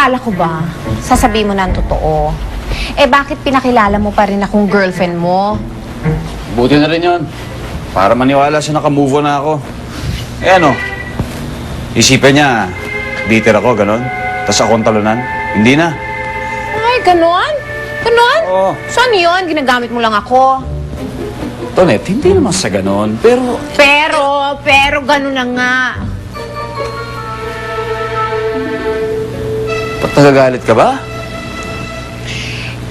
Akala ko ba, sasabihin mo na ang totoo. Eh bakit pinakilala mo pa rin akong girlfriend mo? Buti na rin yun. Para maniwala siya naka-move on na ako. Eh ano? Isipin niya, bitter ako, ganon. Tapos akong talunan. Hindi na. Ay, ganon? Ganon? Oo. Saan yun? Ginagamit mo lang ako. Tonet, hindi naman sa ganon. Pero... Pero ganon na nga. Ba't nagagalit ka ba?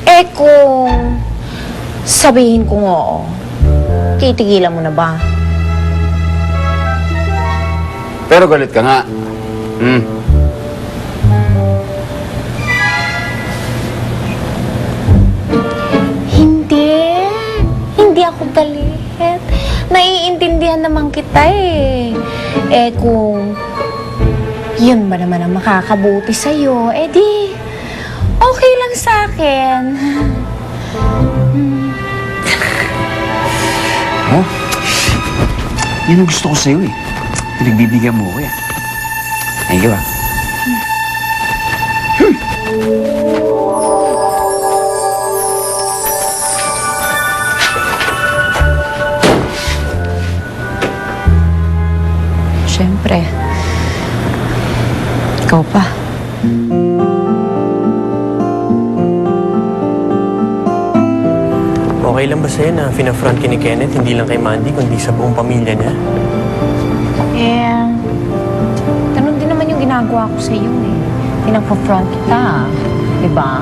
Eh kung sabihin kong oo, titigilan mo na ba? Pero galit ka nga. Hindi ako galit. Naiintindihan naman kita eh. Eh kung yun ba naman ang makakabuti sa'yo, eh di, okay lang sa akin. Oh? Yan ang gusto ko sa'yo eh. Pinagbibigyan mo ko eh. Thank you ah. Siyempre. Ikaw pa. Okay lang ba sa'yo na pinafront ka ni Kenneth, hindi lang kay Mandy, kundi sa buong pamilya niya? Eh, ganun din naman yung ginagawa ko sa'yo eh. Pinagpa-front kita, di ba?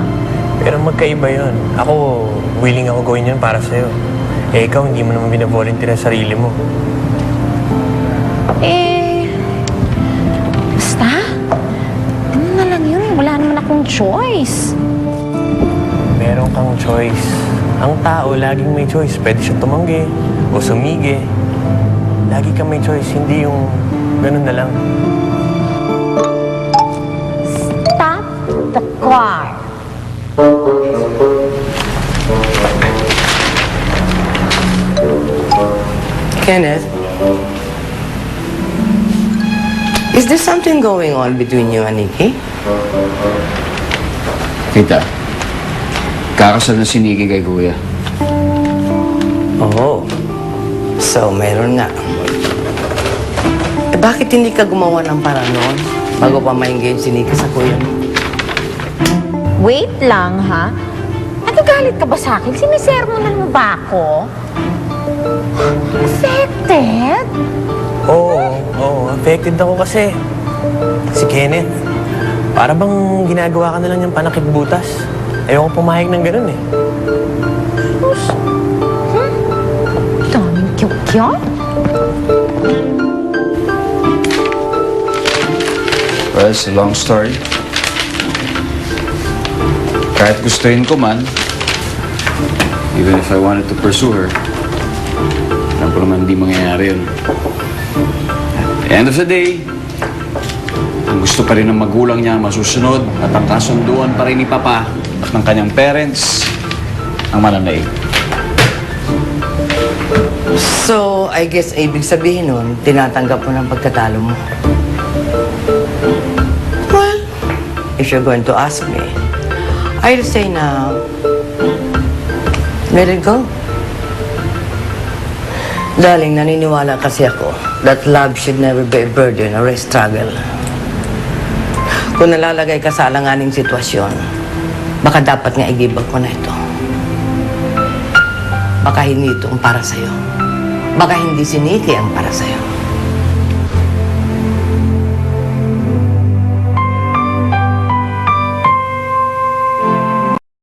Pero magkaiba yon. Ako, willing ako gawin yun para sa'yo. Eh, ikaw, hindi mo naman binavolunteer ang sarili mo. Eh, basta. Ano na lang yun, wala naman akong choice. Meron kang choice. Ang tao, laging may choice. Pwede siya tumanggi o sumigi. Lagi kang may choice, hindi yung ganun na lang. Stop the car. Kenneth, is there something going on between you and Nikki? Kita, kakasal na si Nikki kay Kuya. Oh, so meron nga. Eh, bakit hindi ka gumawa ng paraan noon bago pa ma-engage si Nikki sa kuya mo? Wait lang, ha? Nagagalit ka ba sa akin? Sinisermonan mo ba ako? Affected? Oo, affected ako kasi. Si Kenneth, para bang ginagawa ka na lang niyang panakit butas. Ayoko pumayag ng ganun eh. Daming kyok-kyok? Well, it's a long story. Kahit gustuin ko man, even if I wanted to pursue her, alam ko naman hindi mangyayari yun. At the end of the day, ang gusto pa rin ng magulang niya masusunod at ang kasunduan pa rin ni Papa at ng kanyang parents ang mananaig. So, I guess ibig sabihin nun, tinatanggap mo ng pagkatalo mo. Well, if you're going to ask me, I'll say now, let it go. Darling, naniniwala kasi ako that love should never be a burden or a struggle. Kung nalalagay ka sa alanganing sitwasyon, baka dapat nga i-give up mo na ito. Baka hindi ito ang para sa'yo. Baka hindi si Nikki ang para sa'yo.